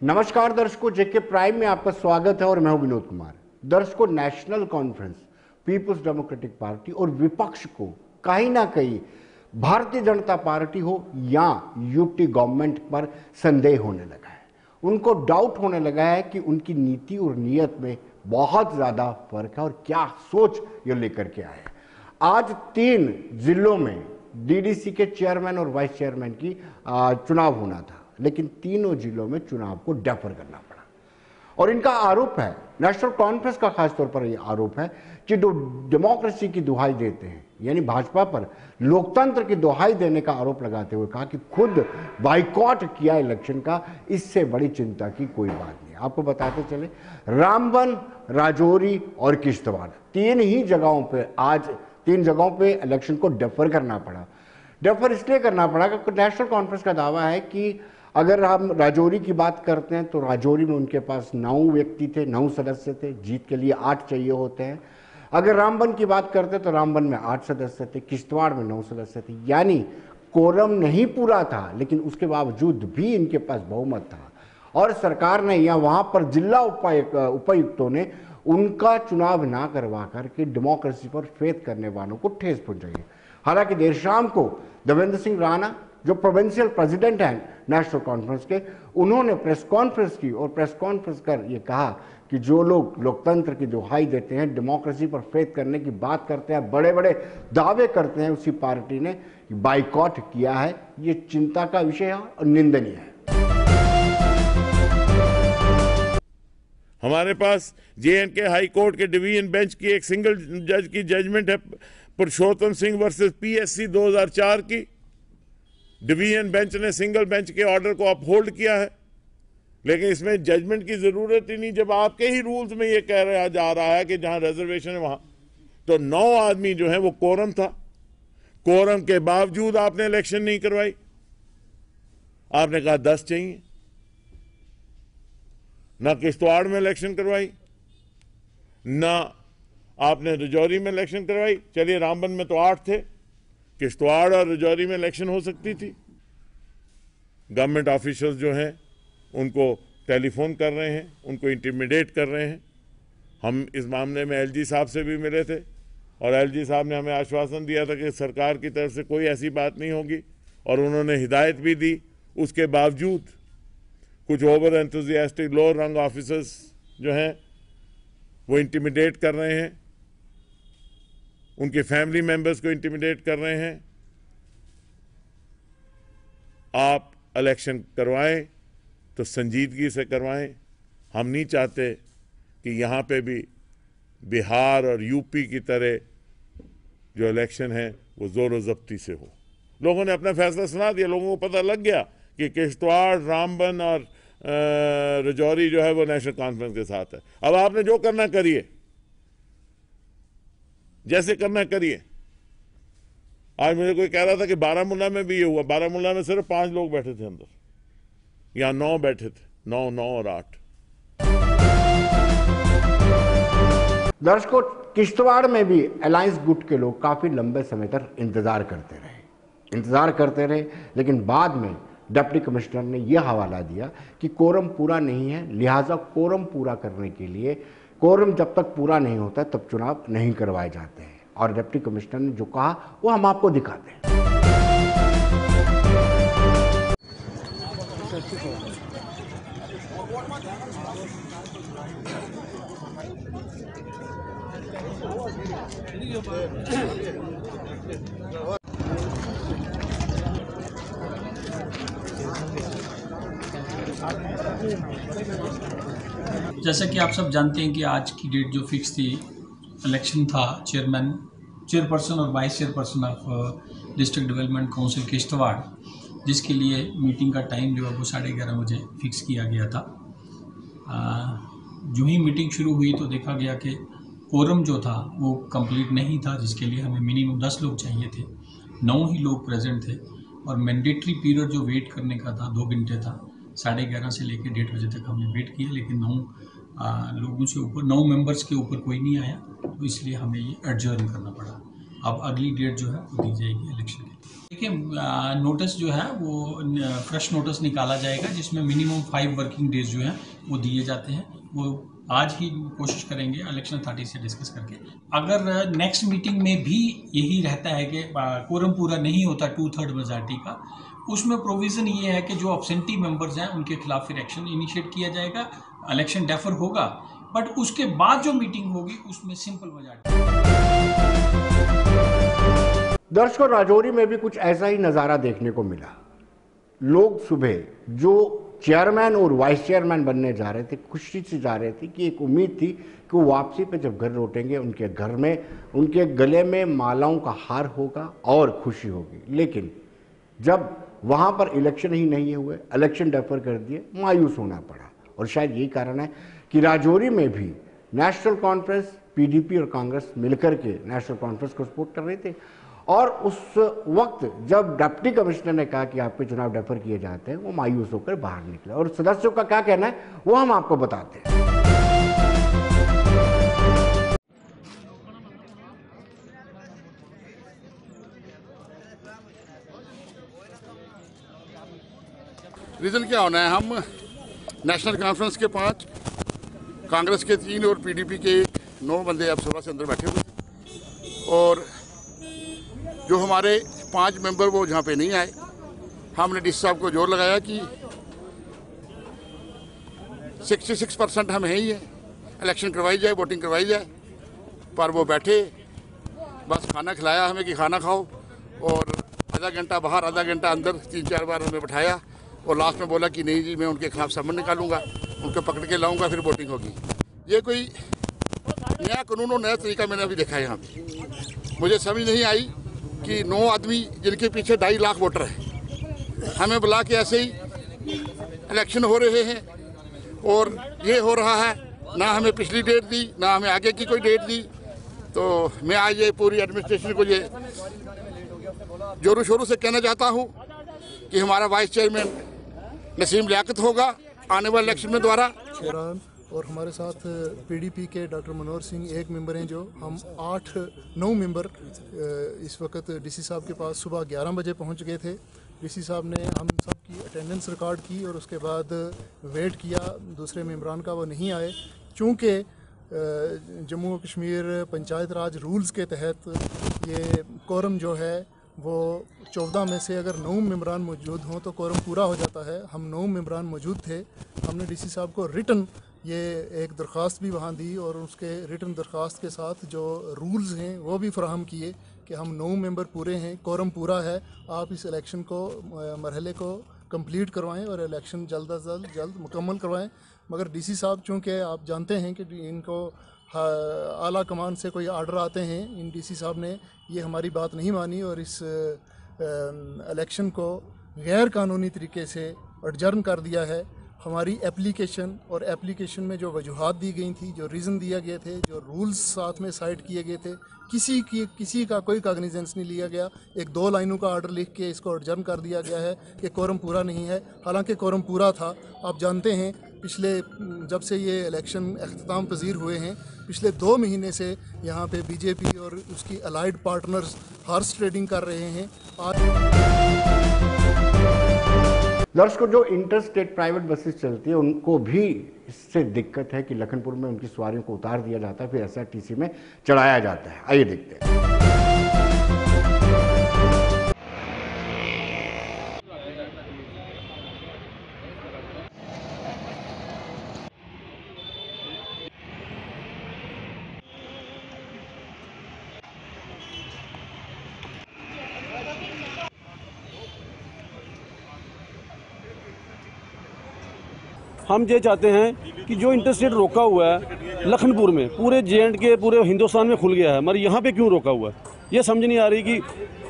नमस्कार दर्शकों, जेके प्राइम में आपका स्वागत है और मैं हूं विनोद कुमार। दर्शकों, नेशनल कॉन्फ्रेंस, पीपुल्स डेमोक्रेटिक पार्टी और विपक्ष को कहीं ना कहीं भारतीय जनता पार्टी हो या यूपी गवर्नमेंट पर संदेह होने लगा है। उनको डाउट होने लगा है कि उनकी नीति और नीयत में बहुत ज्यादा फर्क है और क्या सोच ये लेकर के आए हैं। आज 3 जिलों में डीडीसी के चेयरमैन और वाइस चेयरमैन की चुनाव होना था, लेकिन तीनों जिलों में चुनाव को डेफर करना पड़ा। और इनका आरोप है, नेशनल कॉन्फ्रेंस का खासतौर पर यह आरोप है कि जो डेमोक्रेसी की दुहाई देते हैं, यानी भाजपा पर लोकतंत्र की दुहाई देने का आरोप लगाते हुए कहा कि खुद बाइकॉट किया इलेक्शन का, इससे बड़ी चिंता की कोई बात नहीं। आपको बताते चले, रामबन, राजौरी और किश्तवाड़, 3 जगहों पे इलेक्शन को डेफर करना पड़ा। डेफर इसलिए करना पड़ा कि नेशनल कॉन्फ्रेंस का दावा है कि अगर हम राजौरी की बात करते हैं तो राजौरी में उनके पास 9 व्यक्ति थे, 9 सदस्य थे, जीत के लिए 8 चाहिए होते हैं। अगर रामबन की बात करते तो रामबन में 8 सदस्य थे, किश्तवाड़ में 9 सदस्य थे, यानी कोरम नहीं पूरा था, लेकिन उसके बावजूद भी इनके पास बहुमत था। और सरकार ने या वहां पर जिला उपायुक्तों ने उनका चुनाव ना करवा करके डेमोक्रेसी पर फेथ करने वालों को ठेस पहुंचाई है। हालांकि देर शाम को देवेंद्र सिंह राणा, जो प्रोविंशियल प्रेसिडेंट हैं नेशनल कॉन्फ्रेंस के, उन्होंने प्रेस कॉन्फ्रेंस की और प्रेस कॉन्फ्रेंस कर ये कहा कि जो लोग लोकतंत्र की दुहाई देते हैं, डेमोक्रेसी पर फेथ करने की बात करते हैं, बड़े बड़े दावे करते हैं, उसी पार्टी ने बाइकॉट किया है। ये चिंता का विषय है और निंदनीय है। हमारे पास J&K हाई कोर्ट के डिवीजन बेंच की एक सिंगल जज की जजमेंट है, पुरुषोत्तम सिंह वर्सेस PSC 2004 की। डिवीजन बेंच ने सिंगल बेंच के ऑर्डर को अपहोल्ड किया है, लेकिन इसमें जजमेंट की जरूरत ही नहीं, जब आपके ही रूल्स में ये कह रहा जा रहा है कि जहां रिजर्वेशन है वहां। तो 9 आदमी जो है वो कोरम था, कोरम के बावजूद आपने इलेक्शन नहीं करवाई। आपने कहा 10 चाहिए, ना किश्तवाड़ में इलेक्शन करवाई, ना आपने राजौरी में इलेक्शन करवाई। चलिए, रामबन में तो 8 थे, किश्तवाड़ और राजौरी में इलेक्शन हो सकती थी। गवर्नमेंट ऑफिशियल्स जो हैं उनको टेलीफोन कर रहे हैं, उनको इंटिमिडेट कर रहे हैं। हम इस मामले में LG साहब से भी मिले थे और LG साहब ने हमें आश्वासन दिया था कि सरकार की तरफ से कोई ऐसी बात नहीं होगी, और उन्होंने हिदायत भी दी। उसके बावजूद कुछ ओवर एंथुजियास्टिक लोअर रंग ऑफिसर्स जो हैं वो इंटिमिडेट कर रहे हैं, उनके फैमिली मेंबर्स को इंटिमिडेट कर रहे हैं। आप इलेक्शन करवाएं तो संजीदगी से करवाएं। हम नहीं चाहते कि यहां पे भी बिहार और यूपी की तरह जो इलेक्शन है वो जोर जब्ती से हो। लोगों ने अपना फैसला सुना दिया, लोगों को पता लग गया कि किश्तवाड़, रामबन और राजौरी जो है वो नेशनल कॉन्फ्रेंस के साथ है। अब आपने जो करना करिए, जैसे करना करिए। आज मुझे कोई कह रहा था कि बारामूला में भी ये हुआ। बारामूला में सिर्फ 5 लोग बैठे थे अंदर, यहां 9 बैठे थे, 9 और 8। दर्शकों, किश्तवाड़ में भी अलायंस गुट के लोग काफी लंबे समय तक इंतजार करते रहे, लेकिन बाद में डिप्टी कमिश्नर ने यह हवाला दिया कि कोरम पूरा नहीं है, लिहाजा कोरम पूरा करने के लिए, कोरम जब तक पूरा नहीं होता तब चुनाव नहीं करवाए जाते हैं। और डिप्टी कमिश्नर ने जो कहा वो हम आपको दिखाते हैं। जैसा कि आप सब जानते हैं कि आज की डेट जो फिक्स थी, इलेक्शन था चेयरपर्सन और vice chairperson of district development council Kishtwar, जिसके लिए मीटिंग का टाइम जो है वो 11:30 बजे फिक्स किया गया था। जो ही मीटिंग शुरू हुई तो देखा गया कि कोरम जो था वो कंप्लीट नहीं था, जिसके लिए हमें मिनिमम 10 लोग चाहिए थे। 9 ही लोग प्रेजेंट थे और मैंडेटरी पीरियड जो वेट करने का था 2 घंटे था। 11:30 से लेकर 1:30 बजे तक हमने वेट किया, लेकिन 9 लोगों से ऊपर, 9 मेंबर्स के ऊपर कोई नहीं आया, तो इसलिए हमें ये एडजर्न करना पड़ा। अब अगली डेट जो है वो दी जाएगी इलेक्शन की। देखिए, नोटिस जो है वो फ्रेश नोटिस निकाला जाएगा जिसमें मिनिमम 5 वर्किंग डेज जो हैं वो दिए जाते हैं। वो आज ही कोशिश करेंगे इलेक्शन अथॉरिटी से डिस्कस करके। अगर नेक्स्ट मीटिंग में भी यही रहता है कि कोरम पूरा नहीं होता 2/3 मेजॉरिटी का, उसमें प्रोविज़न ये है कि जो एब्सेंटी मेंबर्स हैं उनके खिलाफ फिर एक्शन इनिशिएट किया जाएगा, इलेक्शन डेफर होगा, बट उसके बाद जो मीटिंग होगी उसमें सिंपल मेजॉरिटी। दर्शकों, राजौरी में भी कुछ ऐसा ही नज़ारा देखने को मिला। लोग सुबह जो चेयरमैन और वाइस चेयरमैन बनने जा रहे थे, खुशी से जा रहे थे कि एक उम्मीद थी कि वो वापसी पे जब घर लौटेंगे उनके घर में उनके गले में मालाओं का हार होगा और खुशी होगी। लेकिन जब वहाँ पर इलेक्शन ही नहीं हुए, इलेक्शन डेफर कर दिए, मायूस होना पड़ा। और शायद यही कारण है कि राजौरी में भी नेशनल कॉन्फ्रेंस, पीडीपी और कांग्रेस मिलकर के नेशनल कॉन्फ्रेंस को सपोर्ट कर रहे थे। और उस वक्त जब डिप्टी कमिश्नर ने कहा कि आपके चुनाव डेफर किए जाते हैं, वो मायूस होकर बाहर निकले। और सदस्यों का क्या कहना है वो हम आपको बताते हैं। रीज़न क्या होना है, हम नेशनल कॉन्फ्रेंस के 5, कांग्रेस के 3 और पीडीपी के 9 बंदे अब सुबह से अंदर बैठे हुए हैं। और जो हमारे 5 मेंबर वो जहाँ पे नहीं आए, हमने डीसी साहब को जोर लगाया कि 66% हम हैं ही हैं, इलेक्शन करवाई जाए, वोटिंग करवाई जाए। पर वो बैठे, बस खाना खिलाया हमें कि खाना खाओ, और आधा घंटा बाहर, आधा घंटा अंदर, 3-4 बार हमें बैठाया। और लास्ट में बोला कि नहीं जी, मैं उनके खिलाफ समन निकालूंगा, उनको पकड़ के लाऊंगा, फिर वोटिंग होगी। ये कोई नया कानून और नया तरीका मैंने अभी देखा है यहाँ पे। मुझे समझ नहीं आई कि 9 आदमी जिनके पीछे 2.5 लाख वोटर हैं, हमें बुला के ऐसे ही इलेक्शन हो रहे हैं। और ये हो रहा है, ना हमें पिछली डेट दी, ना हमें आगे की कोई डेट दी। तो मैं आज ये पूरी एडमिनिस्ट्रेशन को ये जोरों शोरों से कहना चाहता हूँ कि हमारा वाइस चेयरमैन नसीम लियाकत होगा आने वाले इलेक्शन में द्वारा। और हमारे साथ पीडीपी के डॉक्टर मनोहर सिंह एक मेंबर हैं। जो हम 8-9 मेंबर इस वक्त डीसी साहब के पास सुबह 11 बजे पहुंच गए थे। डीसी साहब ने हम सब की अटेंडेंस रिकॉर्ड की और उसके बाद वेट किया दूसरे मेंबरान का, वो नहीं आए। चूँकि जम्मू कश्मीर पंचायत राज रूल्स के तहत ये कोरम जो है वो 14 में से अगर 9 मेंबरान मौजूद हों तो कोरम पूरा हो जाता है। हम 9 मेंबरान मौजूद थे। हमने डीसी साहब को रिटन ये एक दरख्वास्त भी वहाँ दी और उसके रिटन दरख्वास्त के साथ जो रूल्स हैं वो भी फराहम किए कि हम 9 मेंबर पूरे हैं, कोरम पूरा है, आप इस इलेक्शन को मरहले को कंप्लीट करवाएं और इलेक्शन जल्द अज जल्द मुकम्मल करवाएं। मगर डीसी साहब चूँकि आप जानते हैं कि इनको आला कमान से कोई आर्डर आते हैं, इन डीसी साहब ने ये हमारी बात नहीं मानी और इस इलेक्शन को गैर कानूनी तरीके से एडजर्न कर दिया है। हमारी एप्लीकेशन और एप्लीकेशन में जो वजूहात दी गई थी, जो रीज़न दिया गए थे, जो रूल्स साथ में साइड किए गए थे, किसी का कोई कॉग्निजेंस नहीं लिया गया। 1-2 लाइनों का आर्डर लिख के इसको एडजर्न कर दिया गया है कि कोरम पूरा नहीं है, हालांकि कोरम पूरा था। आप जानते हैं पिछले जब से ये इलेक्शन अख्ताम पजीर हुए हैं, पिछले 2 महीने से यहाँ पे बीजेपी और उसकी अलाइड पार्टनर्स हॉर्स ट्रेडिंग कर रहे हैं। दर्शकों, जो इंटर स्टेट प्राइवेट बसेस चलती है उनको भी इससे दिक्कत है कि लखनपुर में उनकी सवारियों को उतार दिया जाता है, फिर एसआरटीसी में चढ़ाया जाता है। आइए देखते हैं। हम ये चाहते हैं कि जो इंटरस्टेट रोका हुआ है लखनपुर में, पूरे जे.एंड के पूरे हिंदुस्तान में खुल गया है, मगर यहाँ पे क्यों रोका हुआ है ये समझ नहीं आ रही। कि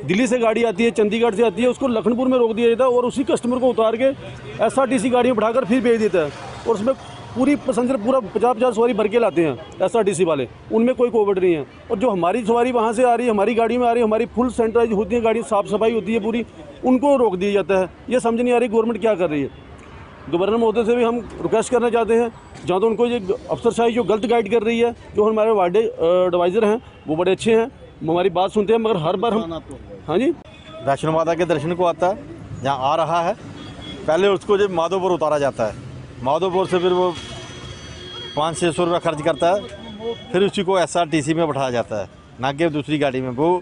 दिल्ली से गाड़ी आती है, चंडीगढ़ से आती है, उसको लखनपुर में रोक दिया जाता है और उसी कस्टमर को उतार के एसआरटीसी गाड़ी में बैठाकर फिर भेज देता है। और उसमें पूरी पैसेंजर पूरा 50-50 सवारी भर के लाते हैं एसआरटीसी वाले, उनमें कोई कोविड नहीं है। और जो हमारी सवारी वहाँ से आ रही है, हमारी गाड़ी में आ रही है, हमारी फुल सैनिटाइज होती है गाड़ी, साफ़ सफाई होती है पूरी, उनको रोक दिया जाता है। ये समझ नहीं आ रही गवर्नमेंट क्या कर रही है। गवर्नर महोदय से भी हम रिक्वेस्ट करना चाहते हैं, जहाँ तो उनको ये अफसरशाही जो गलत गाइड कर रही है, जो हमारे वार्ड एडवाइज़र हैं वो बड़े अच्छे हैं, हमारी बात सुनते हैं, मगर हर बार हम, हाँ जी, वैष्णो माता के दर्शन को आता है, जहाँ आ रहा है, पहले उसको जब माधोपुर उतारा जाता है, माधोपुर से फिर वो 500-600 रुपये खर्च करता है, फिर उसी को SRTC में बैठाया जाता है, ना कि दूसरी गाड़ी में। वो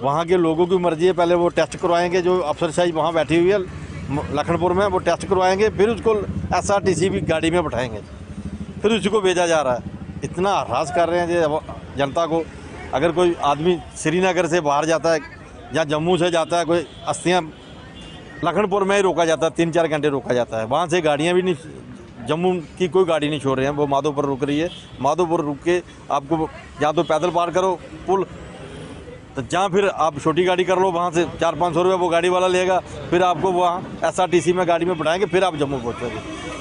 वहाँ के लोगों की मर्जी है, पहले वो टेस्ट करवाएंगे, जो अफसरशाही वहाँ बैठी हुई है लखनपुर में, वो टेस्ट करवाएंगे, फिर उसको SRTC भी गाड़ी में बैठाएंगे, फिर उसी को भेजा जा रहा है। इतना हरास कर रहे हैं जो जनता को। अगर कोई आदमी श्रीनगर से बाहर जाता है या जम्मू से जाता है, कोई अस्थियाँ लखनपुर में ही रोका जाता है, 3-4 घंटे रोका जाता है। वहाँ से गाड़ियाँ भी नहीं, जम्मू की कोई गाड़ी नहीं छोड़ रहे हैं, वो माधोपुर रुक रही है। माधोपुर रुक के आपको या तो पैदल पार करो पुल, तो जहाँ फिर आप छोटी गाड़ी कर लो, वहाँ से 400-500 रुपये वो गाड़ी वाला लेगा, फिर आपको वहाँ SRTC में गाड़ी में बैठाएंगे, फिर आप जम्मू पहुँचोगे।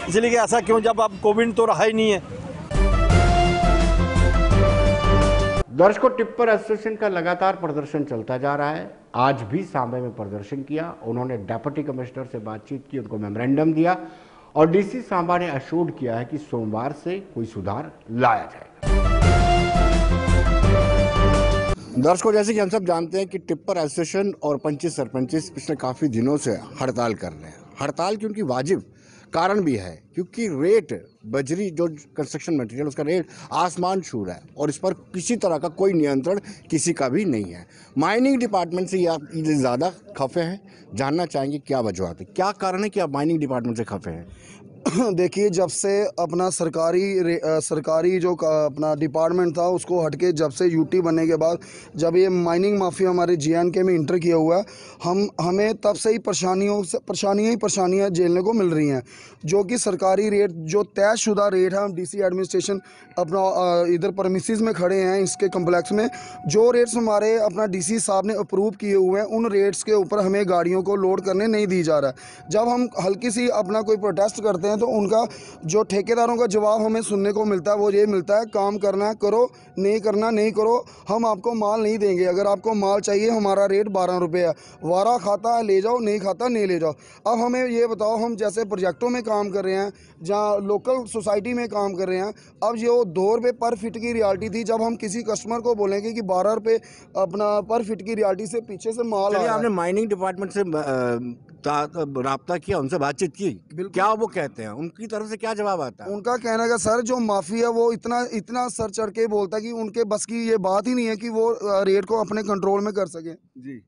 इसलिए कि ऐसा क्यों, जब आप कोविड तो रहा ही नहीं है। दर्शकों, टिप्पर एसोसिएशन का लगातार प्रदर्शन चलता जा रहा है। आज भी सांबे में प्रदर्शन किया। उन्होंने डिप्टी कमिश्नर से बातचीत की, उनको मेमोरेंडम दिया और DC सांबा ने अश्योर्ड किया है कि सोमवार से कोई सुधार लाया जाएगा। दर्शकों, जैसे कि हम सब जानते हैं कि टिप्पर एसोसिएशन और पंचिस सरपंचिस पिछले काफ़ी दिनों से हड़ताल कर रहे हैं। हड़ताल की उनकी वाजिब कारण भी है, क्योंकि रेट बजरी जो कंस्ट्रक्शन मटेरियल उसका रेट आसमान छू रहा है और इस पर किसी तरह का कोई नियंत्रण किसी का भी नहीं है। माइनिंग डिपार्टमेंट से ये ज़्यादा खफे हैं। जानना चाहेंगे क्या वजूहत है, क्या कारण है कि आप माइनिंग डिपार्टमेंट से खफे हैं? देखिए, जब से अपना सरकारी जो अपना डिपार्टमेंट था उसको हटके जब से यूटी बनने के बाद जब ये माइनिंग माफिया हमारे JNK में इंटर किया हुआ है, हमें तब से ही परेशानियाँ झेलने को मिल रही हैं। जो कि सरकारी रेट, जो तयशुदा रेट है, हम DC एडमिनिस्ट्रेशन अपना इधर परमिसेस में खड़े हैं, इसके कम्प्लेक्स में जो रेट्स हमारे अपना DC साहब ने अप्रूव किए हुए हैं, उन रेट्स के ऊपर हमें गाड़ियों को लोड करने नहीं दी जा रहा है। जब हम हल्की सी अपना कोई प्रोटेस्ट करते हैं तो उनका जो ठेकेदारों का जवाब हमें सुनने को मिलता है वो ये मिलता है, काम करना है करो, नहीं करना नहीं करो, हम आपको माल नहीं देंगे। अगर आपको माल चाहिए, हमारा रेट 12 रुपये है, वारा खाता है ले जाओ, नहीं खाता नहीं ले जाओ। अब हमें ये बताओ, हम जैसे प्रोजेक्टों में काम कर रहे हैं, जहाँ लोकल सोसाइटी में काम कर रहे हैं, अब जो 2 रुपये पर फिट की रियलिटी थी, जब हम किसी कस्टमर को बोलेंगे कि 12 रुपये अपना पर फिट की रियलिटी से पीछे से माल आ, आपने माइनिंग डिपार्टमेंट से राब्ता किया, उनसे बातचीत की, क्या वो कहते हैं, उनकी तरफ से क्या जवाब आता है? उनका कहना है सर, जो माफी है वो इतना सर चढ़ के बोलता है कि उनके बस की ये बात ही नहीं है कि वो रेट को अपने कंट्रोल में कर सके। जी,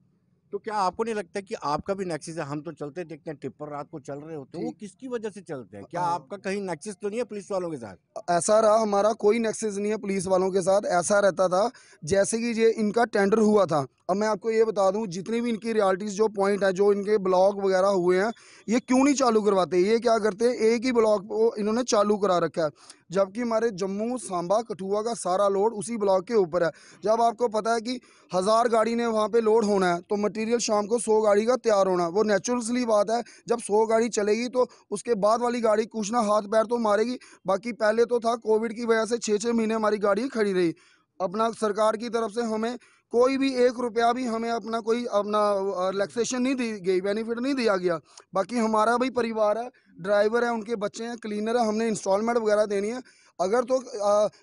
तो क्या आपको नहीं लगता कि आपका भी नेक्सिस है? हम तो चलते देखते हैं, टिप्पर रात को चल रहे होते हैं, वो किसकी वजह से चलते हैं? क्या आपका कहीं नेक्सिस तो नहीं है पुलिस वालों के साथ? ऐसा रहा, हमारा कोई नेक्सिस नहीं है पुलिस वालों के साथ। ऐसा रहता था जैसे कि ये इनका टेंडर हुआ था। अब मैं आपको ये बता दूं, जितनी भी इनकी रियलिटीज़ जो पॉइंट है, जो इनके ब्लॉक वगैरह हुए हैं, ये क्यों नहीं चालू करवाते? ये क्या करते हैं, एक ही ब्लॉक को इन्होंने चालू करा रखा है, जबकि हमारे जम्मू, सांबा, कठुआ का सारा लोड उसी ब्लॉक के ऊपर है। जब आपको पता है कि 1000 गाड़ी ने वहाँ पे लोड होना है, तो मटेरियल शाम को 100 गाड़ी का तैयार होना, वो नेचुरली बात है। जब 100 गाड़ी चलेगी तो उसके बाद वाली गाड़ी कुछ ना हाथ पैर तो मारेगी। बाकी पहले तो था, कोविड की वजह से 6-6 महीने हमारी गाड़ी खड़ी रही। अपना सरकार की तरफ से हमें कोई भी 1 रुपया भी हमें अपना कोई रिलैक्सेशन नहीं दी गई, बेनिफिट नहीं दिया गया। बाकी हमारा भी परिवार है, ड्राइवर है, उनके बच्चे हैं, क्लीनर है, हमने इंस्टॉलमेंट वगैरह देनी है। अगर तो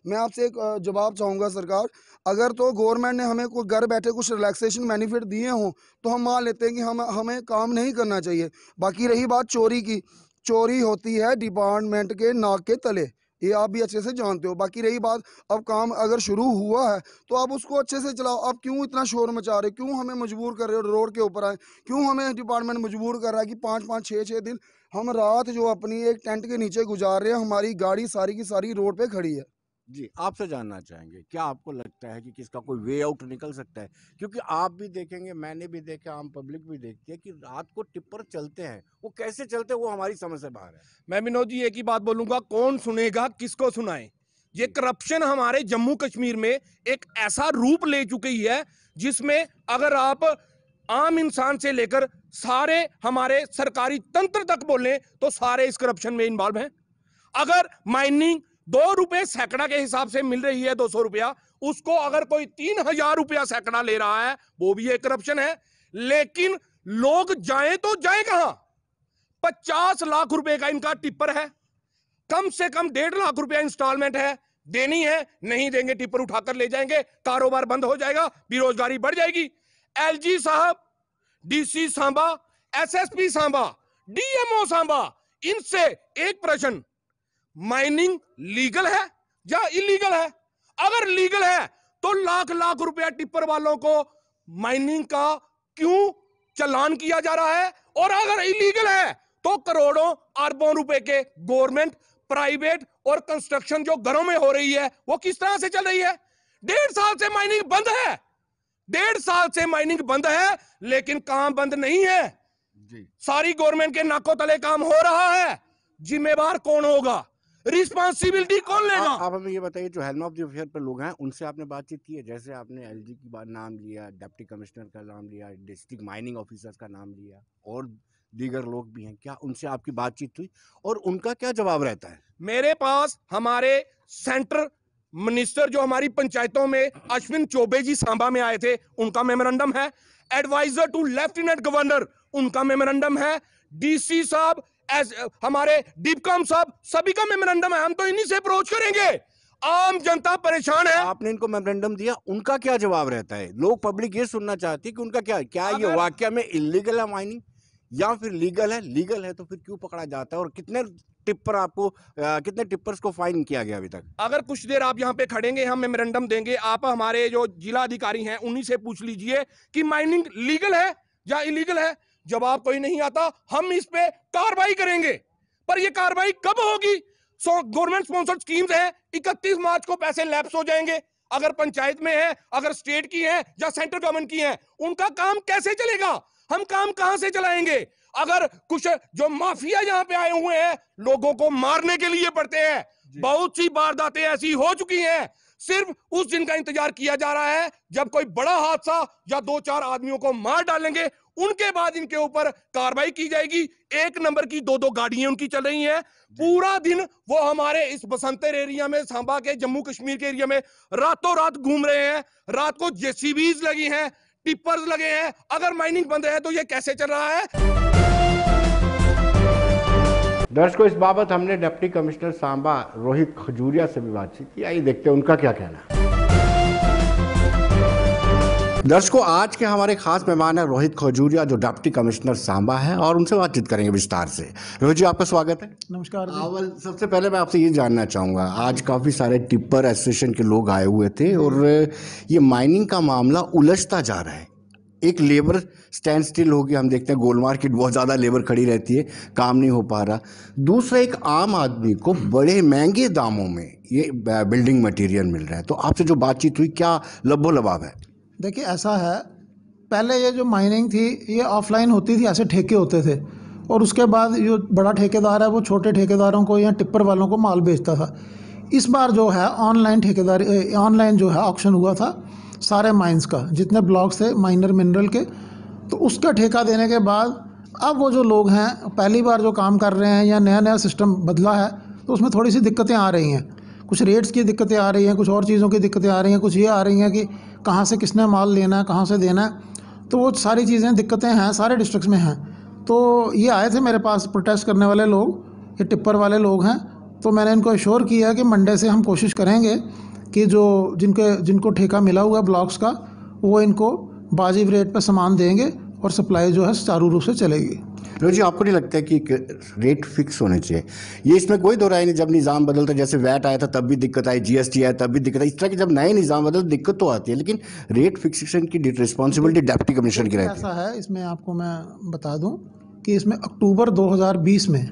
मैं आपसे एक जवाब चाहूँगा सरकार, अगर तो गवर्नमेंट ने हमें कोई घर बैठे कुछ रिलैक्सेशन बेनिफिट दिए हों तो हम मान लेते हैं कि हमें काम नहीं करना चाहिए। बाकी रही बात चोरी की, चोरी होती है डिपार्टमेंट के नाक के तले, ये आप भी अच्छे से जानते हो। बाकी रही बात, अब काम अगर शुरू हुआ है तो आप उसको अच्छे से चलाओ। अब क्यों इतना शोर मचा रहे हो, क्यों हमें मजबूर कर रहे हो रोड के ऊपर आए, क्यों हमें डिपार्टमेंट मजबूर कर रहा है कि 5-5, 6-6 दिन हम रात जो अपनी एक टेंट के नीचे गुजार रहे हैं, हमारी गाड़ी सारी की सारी रोड पे खड़ी है। जी, आपसे जानना चाहेंगे, क्या आपको लगता है कि किसका कोई वे आउट निकल सकता है? क्योंकि आप भी देखेंगे, मैंने भी देखा, आम पब्लिक भी देखती है कि रात को टिप्पर चलते हैं, वो कैसे चलते हैं वो हमारी समझ से बाहर है। मैं विनोद जी एक ही बात बोलूंगा, कौन सुनेगा, किसको सुनाए? ये करप्शन हमारे जम्मू कश्मीर में एक ऐसा रूप ले चुकी है जिसमें अगर आप आम इंसान से लेकर सारे हमारे सरकारी तंत्र तक बोलें तो सारे इस करप्शन में इन्वॉल्व हैं। अगर माइनिंग 2 रुपए सैकड़ा के हिसाब से मिल रही है, 200 रुपया, उसको अगर कोई 3000 रुपया सैकड़ा ले रहा है, वो भी एक करप्शन है। लेकिन लोग जाएं तो जाएं कहां? 50 लाख रुपए का इनका टिप्पर है, कम से कम 1.5 लाख रुपया इंस्टॉलमेंट है, देनी है, नहीं देंगे टिप्पर उठाकर ले जाएंगे, कारोबार बंद हो जाएगा, बेरोजगारी बढ़ जाएगी। एलजी साहब, DC Samba, SSP Samba, DMO Samba, इनसे एक प्रश्न, माइनिंग लीगल है या इलीगल है? अगर लीगल है तो लाख लाख रुपया टिप्पर वालों को माइनिंग का क्यों चालान किया जा रहा है? और अगर इलीगल है तो करोड़ों अरबों रुपए के गवर्नमेंट, प्राइवेट और कंस्ट्रक्शन जो घरों में हो रही है वो किस तरह से चल रही है? 1.5 साल से माइनिंग बंद है, 1.5 साल से माइनिंग बंद है, लेकिन काम बंद नहीं है जी। सारी गवर्नमेंट के नाकों तले काम हो रहा है। जिम्मेवार कौन होगा? रिस्पॉन्सिबिलिटी कौन लेगा? आप हमें ये बताइए, जो हेल्म ऑफ द अफेयर पर लोग हैं उनसे आपने बातचीत की है? जैसे आपने एलजी की बात नाम लिया, डिप्टी कमिश्नर का नाम लिया, डिस्ट्रिक्ट माइनिंग ऑफिसर्स का नाम लिया, और दीगर लोग भी हैं, क्या उनसे आपकी बातचीत हुई और उनका क्या जवाब रहता है? मेरे पास हमारे सेंटर मिनिस्टर जो हमारी पंचायतों में अश्विन चौबे जी सांबा में आए थे, उनका मेमोरेंडम है। एडवाइजर टू लेफ्टिनेंट गवर्नर, उनका मेमोरेंडम है। डीसी साहब, हमारे डिपकॉम साहब, सभी का मेमोरेंडम है। हम तो इन्हीं से अप्रोच करेंगे। आम जनता परेशान है। आपने इनको मेमोरेंडम दिया, उनका क्या जवाब रहता है? लोग, पब्लिक ये सुनना चाहती है कि उनका क्या ये वाकया में इलीगल है माइनिंग या फिर लीगल है? लीगल है तो फिर क्यों पकड़ा जाता है? और कितने टिप्पर्स को फाइन किया गया अभी तक? अगर कुछ देर आप यहाँ पे खड़ेंगे, हम मेमोरेंडम देंगे, आप हमारे जो जिला अधिकारी हैं उन्हीं से पूछ लीजिए कि माइनिंग लीगल है या इलीगल है। जवाब कोई नहीं आता, हम इस पे कार्रवाई करेंगे। पर ये कार्रवाई कब होगी? गवर्नमेंट स्पॉन्सर्ड स्कीम्स है, 31 मार्च को पैसे लैप्स हो जाएंगे। अगर पंचायत में है, अगर स्टेट की है या सेंट्रल गवर्नमेंट की है, उनका काम कैसे चलेगा? हम काम कहां से चलाएंगे? अगर कुछ जो माफिया यहाँ पे आए हुए हैं, लोगों को मारने के लिए पड़ते हैं, बहुत सी वारदातें ऐसी हो चुकी हैं। सिर्फ उस दिन का इंतजार किया जा रहा है जब कोई बड़ा हादसा या 2-4 आदमियों को मार डालेंगे, उनके बाद इनके ऊपर कार्रवाई की जाएगी। 1 नंबर की 2-2 गाड़ियां उनकी चल रही हैं। पूरा दिन वो हमारे इस बसंतर एरिया में, सांबा के, जम्मू कश्मीर के एरिया में रातों रात घूम रहे हैं। रात को जेसीबीज लगी हैं, टिप्पर्स लगे हैं। अगर माइनिंग बंद है तो ये कैसे चल रहा है? दर्शकों, इस बाबत हमने डिप्टी कमिश्नर सांबा रोहित खजूरिया से भी बातचीत की। आइए देखते हैं उनका क्या कहना है। दर्शकों, आज के हमारे खास मेहमान है रोहित खजूरिया, जो डिप्टी कमिश्नर सांबा है, और उनसे बातचीत करेंगे विस्तार से। रोहित जी, आपका स्वागत है। नमस्कार। अव्वल सबसे पहले मैं आपसे ये जानना चाहूँगा, आज काफ़ी सारे टिप्पर एसोसिएशन के लोग आए हुए थे और ये माइनिंग का मामला उलझता जा रहा है। एक लेबर स्टैंड स्टिल हो गया, हम देखते हैं गोल मार्केट बहुत ज़्यादा लेबर खड़ी रहती है, काम नहीं हो पा रहा। दूसरा, एक आम आदमी को बड़े महंगे दामों में ये बिल्डिंग मटेरियल मिल रहा है। तो आपसे जो बातचीत हुई, क्या लब्बो लबाब है? देखिए, ऐसा है, पहले ये जो माइनिंग थी ये ऑफलाइन होती थी, ऐसे ठेके होते थे, और उसके बाद जो बड़ा ठेकेदार है वो छोटे ठेकेदारों को या टिप्पर वालों को माल बेचता था। इस बार जो है ऑनलाइन ठेकेदारी, ऑनलाइन जो है ऑक्शन हुआ था सारे माइंस का, जितने ब्लॉक्स थे माइनर मिनरल के, तो उसका ठेका देने के बाद अब वो जो लोग हैं पहली बार जो काम कर रहे हैं या नया नया सिस्टम बदला है, तो उसमें थोड़ी सी दिक्कतें आ रही हैं। कुछ रेट्स की दिक्कतें आ रही हैं, कुछ और चीज़ों की दिक्कतें आ रही हैं, कुछ ये आ रही हैं कि कहाँ से किसने माल लेना है, कहाँ से देना है। तो वो सारी चीज़ें, दिक्कतें हैं, सारे डिस्ट्रिक्ट्स में हैं। तो ये आए थे मेरे पास प्रोटेस्ट करने वाले लोग, ये टिप्पर वाले लोग हैं। तो मैंने इनको एश्योर किया कि मंडे से हम कोशिश करेंगे कि जो जिनको ठेका मिला हुआ ब्लॉक्स का, वो इनको वाजिब रेट पर सामान देंगे और सप्लाई जो है सुचारू रूप से चलेगी। रोहित जी, आपको नहीं लगता है कि रेट फिक्स होने चाहिए? ये इसमें कोई दो राय नहीं, जब निज़ाम बदलता, जैसे वैट आया था तब भी दिक्कत आई, जीएसटी आया तब भी दिक्कत आई, इस तरह की जब नए निज़ाम बदल दिक्कत तो आती है, लेकिन रेट फिक्सेशन की रिस्पॉन्सिबिलिटी डिप्टी कमिश्नर की रहती है। ऐसा है, इसमें आपको मैं बता दूं कि इसमें अक्टूबर 2020 में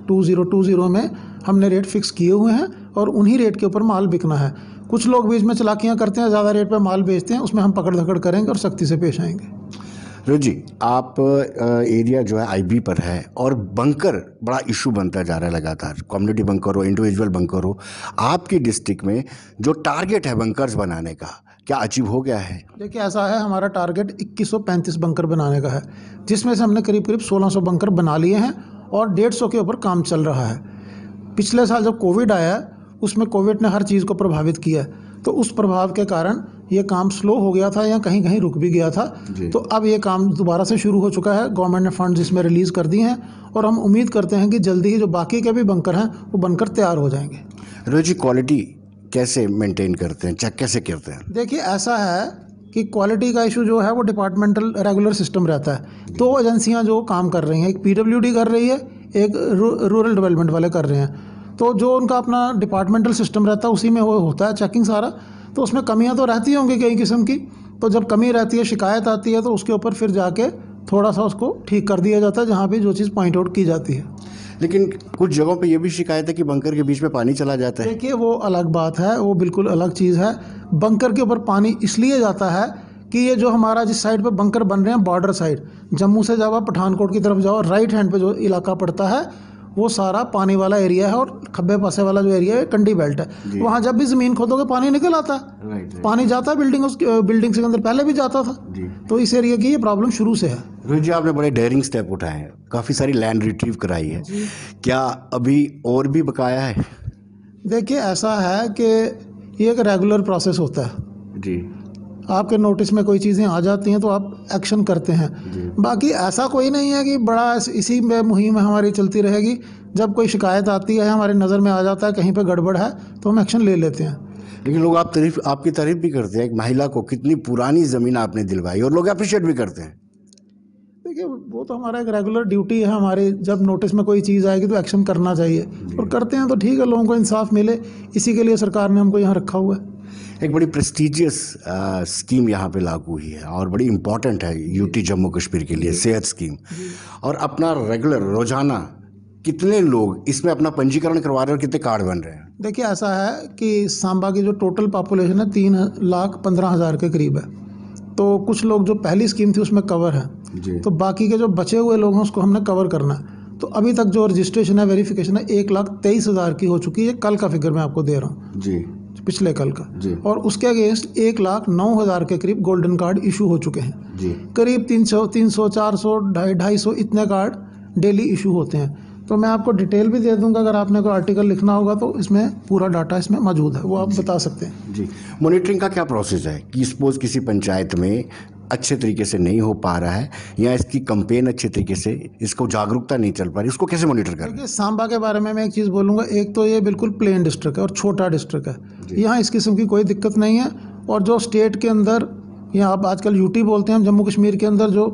2020 में हमने रेट फिक्स किए हुए हैं और उन्हीं रेट के ऊपर माल बिकना है। कुछ लोग बीच में चलाकियाँ करते हैं, ज़्यादा रेट पर माल बेचते हैं, उसमें हम पकड़ धकड़ करेंगे और सख्ती से पेश आएंगे। रोहित जी, आप एरिया जो है आईबी पर है और बंकर बड़ा इशू बनता जा रहा है लगातार, कम्युनिटी बंकर हो, इंडिविजुअल बंकर हो। आपकी डिस्ट्रिक्ट में जो टारगेट है बंकर्स बनाने का, क्या अचीव हो गया है? देखिए, ऐसा है, हमारा टारगेट 2135 बंकर बनाने का है, जिसमें से हमने करीब 1600 बंकर बना लिए हैं और 150 के ऊपर काम चल रहा है। पिछले साल जब कोविड आया, उसमें कोविड ने हर चीज़ को प्रभावित किया, तो उस प्रभाव के कारण ये काम स्लो हो गया था या कहीं कहीं रुक भी गया था। तो अब ये काम दोबारा से शुरू हो चुका है, गवर्नमेंट ने फंड्स इसमें रिलीज़ कर दिए हैं और हम उम्मीद करते हैं कि जल्दी ही जो बाकी के भी बंकर हैं वो बनकर तैयार हो जाएंगे। रोहित जी, क्वालिटी कैसे मेंटेन करते हैं, चेक कैसे करते हैं? देखिए ऐसा है कि क्वालिटी का इशू जो है वो डिपार्टमेंटल रेगुलर सिस्टम रहता है। 2 एजेंसियां जो काम कर रही हैं, एक PWD कर रही है, एक रूरल डेवलपमेंट वाले कर रहे हैं। तो जो उनका अपना डिपार्टमेंटल सिस्टम रहता है उसी में वो होता है चेकिंग सारा। तो उसमें कमियां तो रहती होंगी कई किस्म की, तो जब कमी रहती है, शिकायत आती है, तो उसके ऊपर फिर जाके थोड़ा सा उसको ठीक कर दिया जाता है जहाँ पे जो चीज़ पॉइंट आउट की जाती है। लेकिन कुछ जगहों पे ये भी शिकायत है कि बंकर के बीच में पानी चला जाता है। देखिए वो अलग बात है, वो बिल्कुल अलग चीज़ है। बंकर के ऊपर पानी इसलिए जाता है कि ये जो हमारा जिस साइड पे बंकर बन रहे हैं बॉर्डर साइड, जम्मू से जब आप पठानकोट की तरफ जाओ, राइट हैंड पे जो इलाका पड़ता है वो सारा पानी वाला एरिया है, और खब्बे पासे वाला जो एरिया है कंडी बेल्ट है। वहाँ जब भी ज़मीन खोदोगे पानी निकल आता है। पानी जाता है बिल्डिंग के अंदर, पहले भी जाता था। तो इस एरिया की ये प्रॉब्लम शुरू से है। रोहित जी, आपने बड़े डेयरिंग स्टेप उठाए हैं, काफ़ी सारी लैंड रिट्रीव कराई है, क्या अभी और भी बकाया है? देखिए ऐसा है कि ये एक रेगुलर प्रोसेस होता है जी। आपके नोटिस में कोई चीज़ें आ जाती हैं तो आप एक्शन करते हैं। बाकी ऐसा कोई नहीं है कि बड़ा इसी में मुहिम हमारी चलती रहेगी। जब कोई शिकायत आती है, हमारी नज़र में आ जाता है कहीं पे गड़बड़ है, तो हम एक्शन ले लेते हैं। लेकिन लोग आपकी तारीफ भी करते हैं, एक महिला को कितनी पुरानी ज़मीन आपने दिलवाई, और लोग अप्रिशिएट भी करते हैं। देखिए वो तो हमारा एक रेगुलर ड्यूटी है हमारी, जब नोटिस में कोई चीज़ आएगी तो एक्शन करना चाहिए, और करते हैं तो ठीक है, लोगों को इंसाफ मिले, इसी के लिए सरकार ने हमको यहाँ रखा हुआ है। एक बड़ी प्रेस्टिजियस स्कीम यहाँ पे लागू हुई है और बड़ी इम्पॉर्टेंट है यूटी जम्मू कश्मीर के लिए, सेहत स्कीम। और अपना रेगुलर रोजाना कितने लोग इसमें अपना पंजीकरण करवा रहे हैं और कितने कार्ड बन रहे हैं? देखिए ऐसा है कि सांबा की जो टोटल पॉपुलेशन है 3,15,000 के करीब है। तो कुछ लोग जो पहली स्कीम थी उसमें कवर है, तो बाकी के जो बचे हुए लोग हैं उसको हमने कवर करना है। तो अभी तक जो रजिस्ट्रेशन है, वेरिफिकेशन है, 1,23,000 की हो चुकी है। कल का फिगर मैं आपको दे रहा हूँ जी, पिछले कल का जी। और उसके अगेंस्ट 1,09,000 के करीब गोल्डन कार्ड इशू हो चुके हैं जी। करीब 300, 400, 250 इतने कार्ड डेली इशू होते हैं। तो मैं आपको डिटेल भी दे दूंगा, अगर आपने कोई आर्टिकल लिखना होगा तो इसमें पूरा डाटा इसमें मौजूद है, वो आप बता सकते हैं जी। मॉनिटरिंग का क्या प्रोसेस है कि सपोज किसी पंचायत में अच्छे तरीके से नहीं हो पा रहा है, या इसकी कंपेन अच्छे तरीके से, इसको जागरूकता नहीं चल पा रही, उसको कैसे मॉनिटर करें? देखिए सांबा के बारे में मैं एक चीज़ बोलूँगा। एक तो ये बिल्कुल प्लेन डिस्ट्रिक्ट है और छोटा डिस्ट्रिक्ट है, यहाँ इस किस्म की कोई दिक्कत नहीं है। और जो स्टेट के अंदर, यहाँ आप आजकल यूटी बोलते हैं, हम जम्मू कश्मीर के अंदर जो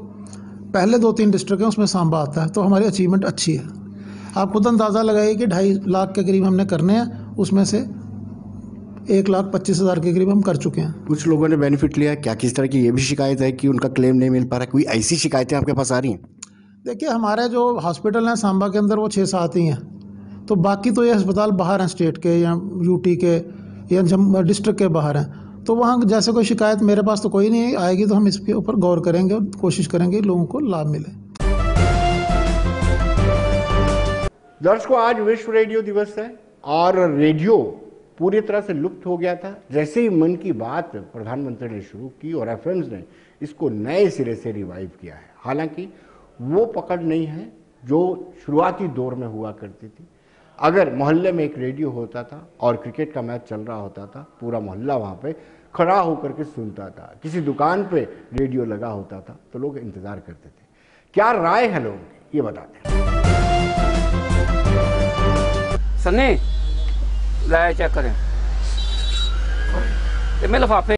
पहले 2-3 डिस्ट्रिक्ट हैं उसमें सांबा आता है। तो हमारी अचीवमेंट अच्छी है। आप खुद अंदाज़ा लगाइए कि 2.5 लाख के करीब हमने करने हैं, उसमें से 1,25,000 के करीब हम कर चुके हैं। कुछ लोगों ने बेनिफिट लिया, क्या किस तरह की ये भी शिकायत है कि उनका क्लेम नहीं मिल पा रहा? कोई ऐसी शिकायतें आपके पास आ रही हैं? देखिए हमारे जो हॉस्पिटल हैं सांबा के अंदर वो 6-7 ही हैं, तो बाकी तो ये अस्पताल बाहर हैं, स्टेट के या यूटी के या जम्मू डिस्ट्रिक्ट के बाहर हैं। तो वहाँ जैसे कोई शिकायत मेरे पास तो कोई नहीं आएगी, तो हम इसके ऊपर गौर करेंगे और कोशिश करेंगे लोगों को लाभ मिले। दर्शकों, आज विश्व रेडियो दिवस है और रेडियो पूरी तरह से लुप्त हो गया था। जैसे ही मन की बात प्रधानमंत्री ने शुरू की और एफएम्स ने इसको नए सिरे से रिवाइव किया है। हालांकि वो पकड़ नहीं है जो शुरुआती दौर में हुआ करती थी। अगर मोहल्ले में एक रेडियो होता था और क्रिकेट का मैच चल रहा होता था, पूरा मोहल्ला वहाँ पे खड़ा होकर के सुनता था। किसी दुकान पे रेडियो लगा होता था तो लोग इंतजार करते थे। क्या राय है लोगों की, ये बताते हैं। सन्नी लाया चेक करें, मैं लिफाफे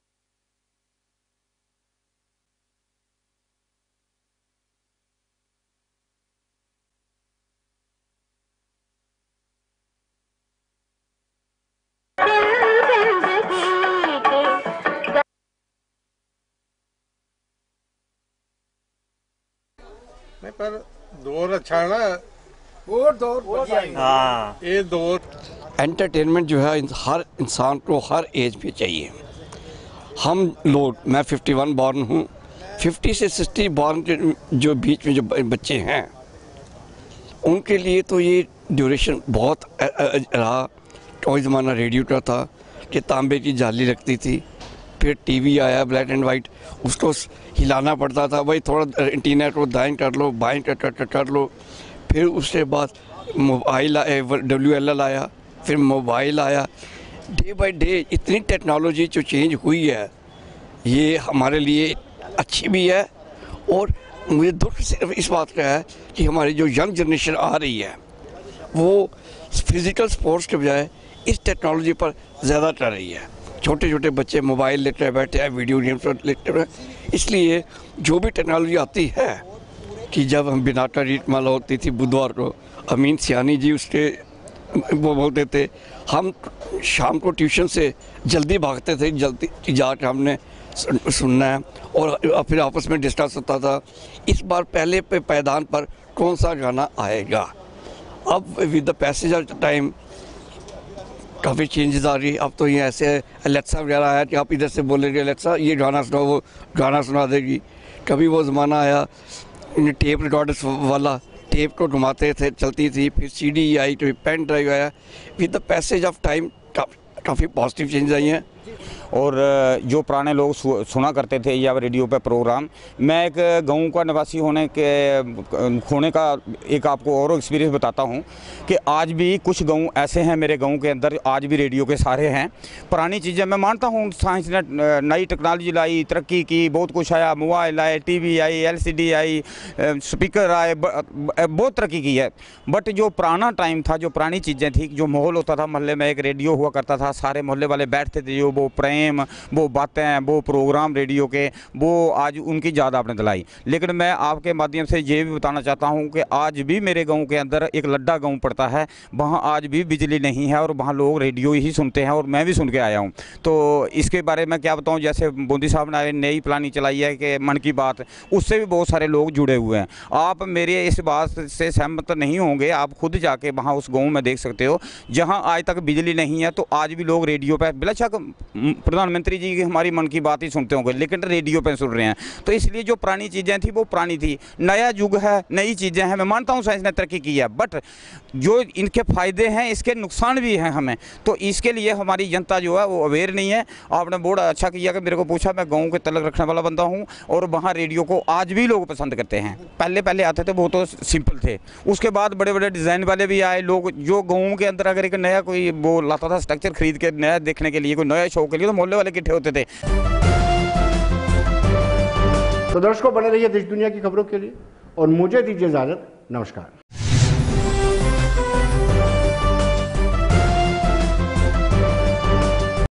नहीं, पर दौर अच्छा है ना, और दौर हाँ, ये दौर एंटरटेनमेंट जो है हर इंसान को हर एज पे चाहिए। हम लोग, मैं 51 बॉर्न हूँ, 50 से 60 बॉर्न के जो बीच में जो बच्चे हैं उनके लिए तो ये ड्यूरेशन बहुत रहा। कोई ज़माना रेडियो का था कि तांबे की जाली लगती थी, फिर टीवी आया ब्लैक एंड वाइट, उसको हिलाना पड़ता था, भाई थोड़ा एंटीना को दाएं कर लो, बाएं कर लो। फिर उसके बाद मोबाइल आया, WLL आया, फिर मोबाइल आया। डे बाय डे इतनी टेक्नोलॉजी जो चेंज हुई है, ये हमारे लिए अच्छी भी है। और मुझे दुख सिर्फ इस बात का है कि हमारी जो यंग जनरेशन आ रही है वो फिज़िकल स्पोर्ट्स के बजाय इस टेक्नोलॉजी पर ज़्यादा चल रही है। छोटे छोटे बच्चे मोबाइल लेते बैठे हैं, वीडियो गेम्स लेते हैं। इसलिए जो भी टेक्नोलॉजी आती है कि जब हम बिनाटा रीतमाल होती थी बुधवार को, अमीन सियानी जी उसके वो बोलते थे, हम शाम को ट्यूशन से जल्दी भागते थे, जल्दी जाकर हमने सुनना है और फिर आपस में डिस्कस होता था इस बार पहले पे पायदान पर कौन सा गाना आएगा। अब with the passage of time काफ़ी चेंजेस आ रही है। अब तो ये ऐसे एलेक्सा वगैरह है कि आप इधर से बोलेंगे एलेक्सा ये गाना सुनाओ, वो गाना सुना देगी। कभी वो ज़माना आया टेप रिकॉर्डर्स वाला, टेप को घुमाते थे चलती थी, फिर सीडी आई, तो पेन ड्राइव आया। With the passage of time काफ़ी पॉजिटिव चेंज आई हैं। और जो पुराने लोग सुना करते थे या रेडियो पे प्रोग्राम, मैं एक गांव का निवासी होने का एक आपको और एक्सपीरियंस बताता हूं कि आज भी कुछ गांव ऐसे हैं मेरे गांव के अंदर, आज भी रेडियो के सारे हैं। पुरानी चीज़ें मैं मानता हूं, साइंस ने नई टेक्नोलॉजी लाई, तरक्की की, बहुत कुछ आया, मोबाइल आए, टीवी आई, LCD आई, स्पीकर आए, बहुत तरक्की की है। बट जो पुराना टाइम था, जो पुरानी चीज़ें थी, जो माहौल होता था मोहल्ले में, एक रेडियो हुआ करता था, सारे मोहल्ले वाले बैठते थे, जो वो प्रेम, वो बातें, वो प्रोग्राम रेडियो के, वो आज उनकी याद आपने दिलाई। लेकिन मैं आपके माध्यम से ये भी बताना चाहता हूं कि आज भी मेरे गांव के अंदर एक लड्डा गांव पड़ता है, वहां आज भी बिजली नहीं है और वहां लोग रेडियो ही सुनते हैं और मैं भी सुन के आया हूं। तो इसके बारे में क्या बताऊं, जैसे बूंदी साहब ने नई प्लानिंग चलाई है कि मन की बात, उससे भी बहुत सारे लोग जुड़े हुए हैं। आप मेरे इस बात से सहमत नहीं होंगे, आप खुद जाके वहाँ उस गाँव में देख सकते हो जहाँ आज तक बिजली नहीं है, तो आज भी लोग रेडियो पर बेशक प्रधानमंत्री जी की हमारी मन की बात ही सुनते होंगे, लेकिन रेडियो पे सुन रहे हैं। तो इसलिए जो पुरानी चीज़ें थी वो पुरानी थी, नया युग है, नई चीज़ें हैं। मैं मानता हूँ साइंस ने तरक्की की है, बट जो इनके फ़ायदे हैं इसके नुकसान भी हैं हमें, तो इसके लिए हमारी जनता जो है वो अवेयर नहीं है। आपने बहुत अच्छा किया कि मेरे को पूछा, मैं गाँव के तलक रखने वाला बंदा हूँ और वहाँ रेडियो को आज भी लोग पसंद करते हैं। पहले आते थे वो तो सिंपल थे, उसके बाद बड़े बड़े डिज़ाइन वाले भी आए। लोग जो गाँव के अंदर अगर एक नया कोई वो लाता था स्ट्रक्चर खरीद के नया देखने के लिए, कोई नया शो के लिए, तो मोहल्ले वाले इकट्ठे होते थे। तो दर्शकों बने रहिए देश दुनिया की खबरों के लिए और मुझे दीजिए इजाजत। नमस्कार।